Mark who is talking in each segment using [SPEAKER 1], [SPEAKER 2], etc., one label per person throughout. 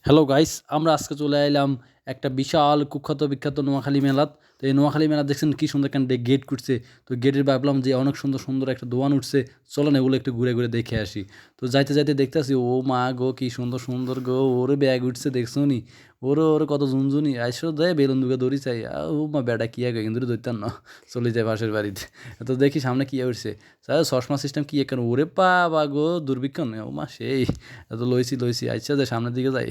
[SPEAKER 1] Hello guys, আমরা আজকে চলে আইলাম একটা বিশাল কুখ্যাত বিখ্যাত নোয়াখালী মেলাত। তো এই নোয়াখালী মেলা দেখছেন কি সুন্দর কেন গেট করছে। তো গেটের ভাবলাম যে অনেক সুন্দর সুন্দর একটা দোকান উঠছে, চলো না এগুলো একটু ঘুরে ঘুরে দেখে আসি। তো যাইতে যাইতে দেখতেছি ও মা গো কি সুন্দর সুন্দর গো, ওরে ব্যাগ উঠছে দেখছো নি, ওরে ওরে কত ঝুনঝুনি আইসো দেয় বেলুন দুকে দড়ি চাই ও মা বেটা কি আগে কিন্তু ধরতাম না, চলে যায় পাশের বাড়িতে। তো দেখি সামনে কি উঠছে, চশমা সিস্টেম কি কেন ওরে বা গো দুর্ভিক্ষণ ও মা সেই। তো লইছি আচ্ছা যে সামনের দিকে যাই,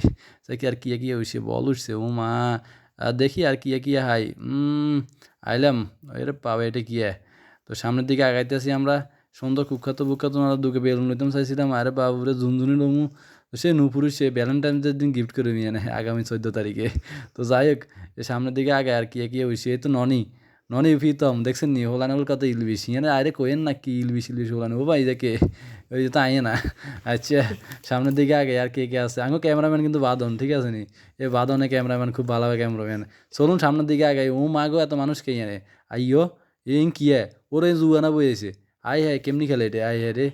[SPEAKER 1] কি আর কিয়া হইছে বল উঠছে ও মা। দেখি আর কিয়া হাই আইলাম, এরে পাবে এটা কিয়া। তো সামনের দিকে আগাইতেছি আমরা, সুন্দর কুখ্যাত বুখ্যাত ওনারা দুকে বেলুন নিতাম চাইছিলাম, আরে বাবুরে ঝুনঝুনি রমু। তো সে নুপুরুষ সে ভ্যালেন্টাইন্স ডের দিন গিফট করে নিয়ে নেয় আগামী 14 তারিখে। তো যাই হোক, সামনের দিকে আগে আর কিয়া হইছে, এই তো ননি ননি প্রীতম দেখছেন নি হোলানোর কত ইলবিশ ইয়ানে, আরে কোয়েন না কি ইলবিশ হোলানো ও ভাই দেখে ওই যে তাই না। আচ্ছা, সামনের দিকে আগে আর কে আছে আঙ্গো ক্যামেরাম্যান কিন্তু বাদন, ঠিক আছে নি, এ বাদনে ক্যামেরাম্যান খুব ভালো ক্যামেরাম্যান। চলুন সামনের দিকে আগে, ও মাগো এত মানুষ কে এনে আইয়ো ইং কি ওরে জুয়ানা বইয়েছে। আই হ্যাঁ কেমনি খেলে এটা, আই হ্যাঁ রে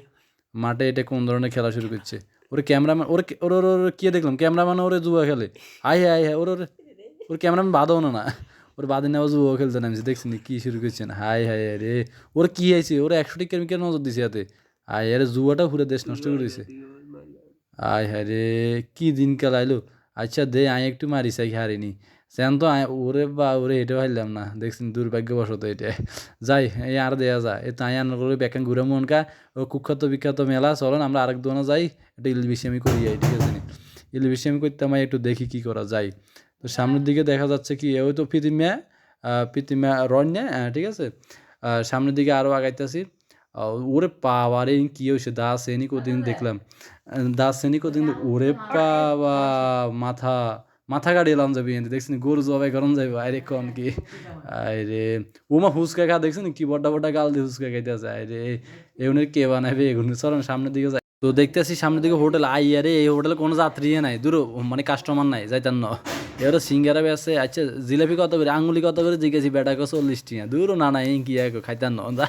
[SPEAKER 1] মাঠে এটা কোন ধরনের খেলা শুরু করছে। ওরে ক্যামেরাম্যান ওরে ওর ওর ওর কি দেখলাম ক্যামেরাম্যান ওরে জুয়া খেলে। আই হ্যাঁ ওর ওর ওর ক্যামেরাম্যান বাদও না, ওর বাদে নেওয়া জুয়া খেলতে নামছে দেখছেন কি শুরু করছেন। হাই রে, ওর কি হয়েছে, ওরা 100টি কেমিক্যাল নজর দিছে হাতে। আয় আরে জুয়াটা পুরো দেশ নষ্ট করে দিছে। আয় হায় রে, কি দিনকাল আইলো। আচ্ছা দে আয় একটু মারি চাই হারিনি সেন তো আয় ওরে বা ওরে এটাও হারলাম না দেখছেন, দুর্ভাগ্যবশত এটা। যাই এই আর দেয়া যায় এই তাই আনার করে ব্যাখ্যান ঘুরে মনকা। ও কুখ্যাত বিখ্যাত মেলা চলেন আমরা আরেক দোকানে যাই, এটা ইলবিশি আমি করি যাই, ঠিক আছে নি। ইলবিশি আমি করতে আমি একটু দেখি কি করা যায়। তো সামনের দিকে দেখা যাচ্ছে কি ওই তো পৃথিমা রন্যা, ঠিক আছে। সামনের দিকে আরও আগাইতেছি। ওরে বাবা রে কি হয়েছে দা শ্রেণী কদিন দেখলাম, দা শ্রেণী কদিন ওরে বাবা, মাথা মাথা গাড়ি এলাম যাবি দেখছি গরু জবাই গরম যাইব আরে কন কি। আরে ওমা হুসকা খা দেখছি কি বড্ডা বড্ডা গাল দিয়ে হুসকা খাইতে আছে আরে, এগুনের কে বানাবে এগুলো, চলেন সামনের দিকে যাই। তো দেখতেছি সামনের দিকে হোটেল আরে এই হোটেলে কোনো যাত্রী নাই, দূর মানে কাস্টমার নাই যাইতাম না। এবার সিঙ্গারা বেছে, আচ্ছা জিলাপি কত করে আঙুলি কত করে জিজ্ঞেসি বেটাকে 40 টিয়া, দূর না না এই কি খাইতাম না।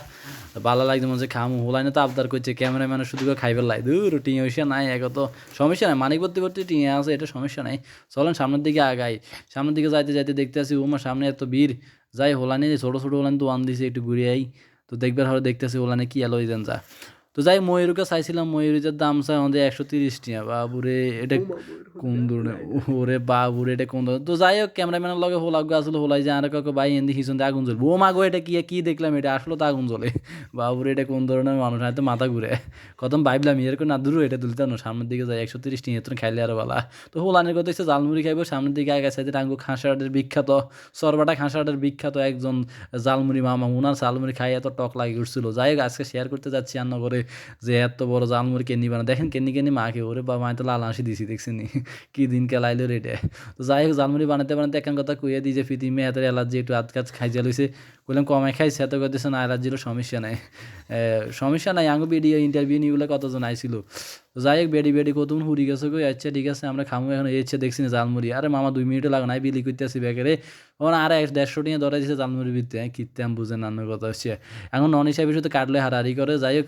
[SPEAKER 1] ভালো লাগছে মনে হচ্ছে খামু, হোলাই না তো আবদার করছে ক্যামেরাম্যানের শুধু খাইবার লাই, দূর টিয়া হইসা নাই এক তো সমস্যা নাই, মানিক ভর্তি ভর্তি টিয়া আছে এটা সমস্যা নাই। চলেন সামনের দিকে আগাই, সামনের দিকে যাইতে যাইতে দেখতে আসি ওমার সামনে এত ভিড়। যাই হোলানি ছোটো ছোটো হোলানি তো ওয়ান দিছে একটু ঘুরে আই। তো দেখবার হলে দেখতেছি হোলানি কি এলো দেন যা। তো যাই ময়ূরকে চাইছিলাম, ময়ূরীটার দাম চাই আমাদের 130 টিয়া, বাবুরে এটা কোন ধরনের, ওরে বাবুরে এটা কোন ধরনের। তো যাই হোক ক্যামেরাম্যানের লগে হোলাগ আসলে হোলাই যে আর কাউকে ভাই এন্দি হিসন আগুন জ্বলবে, ও মাগো এটা কি দেখলাম, এটা আসলে তো আগুন জ্বলে। বাবুরে এটা কোন ধরনের মানুষ, হয়তো মাথা ঘুরে। কত ভাবলাম এরকম না দূর এটা তুলতে না, সামনের দিকে যাই 130 টিয়া এত খাইলে আরো বালা। তো হোলানের কথা হচ্ছে জালমুড়ি খাইবো, সামনের দিকে আগে সাইডে টাঙ্গু খাঁসাটের বিখ্যাত, সরবাটা খাঁসাটের বিখ্যাত একজন জালমুড়ি মামা, উনার জালমুড়ি খাই এত টক লাগে উঠছিল। যাই হোক আজকে শেয়ার করতে যাচ্ছি রান্না করে যে এত বড় জালমুড়ি কেনি বানা দেখেন, কেনি মাকে ওরে বাবা আমি তো লাল হাসি দিছি দেখছেন নি। কি দিন কেলাইলো রেটে। তো যাই হোক জালমুড়ি বানাতে বানাতে একখান কথা কইয়া দিই যে ফিতিমে হাতের অ্যালার্জি একটু আধ কাজ খাইজা লইছে। কইলাম কমাই খাইছে, এত করতেছে না অ্যালার্জিরও সমস্যা নাই। সমস্যা নাই আঙ্গো ভিডিও ইন্টারভিউ নিগুলো কতজন আইছিল। তো যাই হোক বেডি কতক্ষণ হুড়ি গেছে কই, আচ্ছা ঠিক আছে আমরা খামু এখন এসে দেখছি না জালমুড়ি, আরে মামা 2 মিনিটও লাগে নাই বিলি করতে আসি ব্যাগেরে। ওরা আর 150 টিয়া ধরা দিয়েছে জালমুড়ি ভিত্তি, কিনতে আমি বুঝে নান্নার কথা হচ্ছে। এখন নন হিসাবে শুধু কাটলে হারাহারি করে। যাই হোক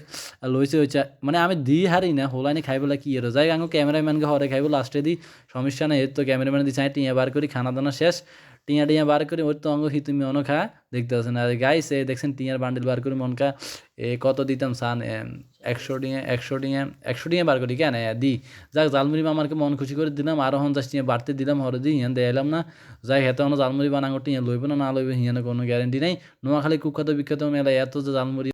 [SPEAKER 1] লইছে হচ্ছে মানে আমি দিই হারি না হোলাইনি খাইবেলা কি এর, যাই আঙ্গো ক্যামেরাম্যানকে হরে খাইবো লাস্টে দিই, সমস্যা নেই। এর তো ক্যামেরাম্যান দিচ্ছে টিয়া বার করি খানা দানা শেষ, টিয়া বার করি ওর তো অঙ্গ হি তুমি অন খা দেখতে পাচ্ছেন। আর গাইস এ দেখছেন টিয়ার বান্ডিল বার করি মনকা কত দিতাম সান 100 টিয়া বার করি কেন দি। যাক জালমুড়ি মামারকে মন খুশি করে দিলাম, আরো 50 টিয়া বাড়তে দিলাম হরে দিই হিয়ান দেয়ালাম না। যাই হেতে জালমুড়ি বানাঙ্গো টিয়া লইব না লইবে হিয়ানো কোনো গ্যারেন্টি নাই। নোয়াখালী কুখ্যাত বিখ্যাত মেলায় এত যে জালমুড়ি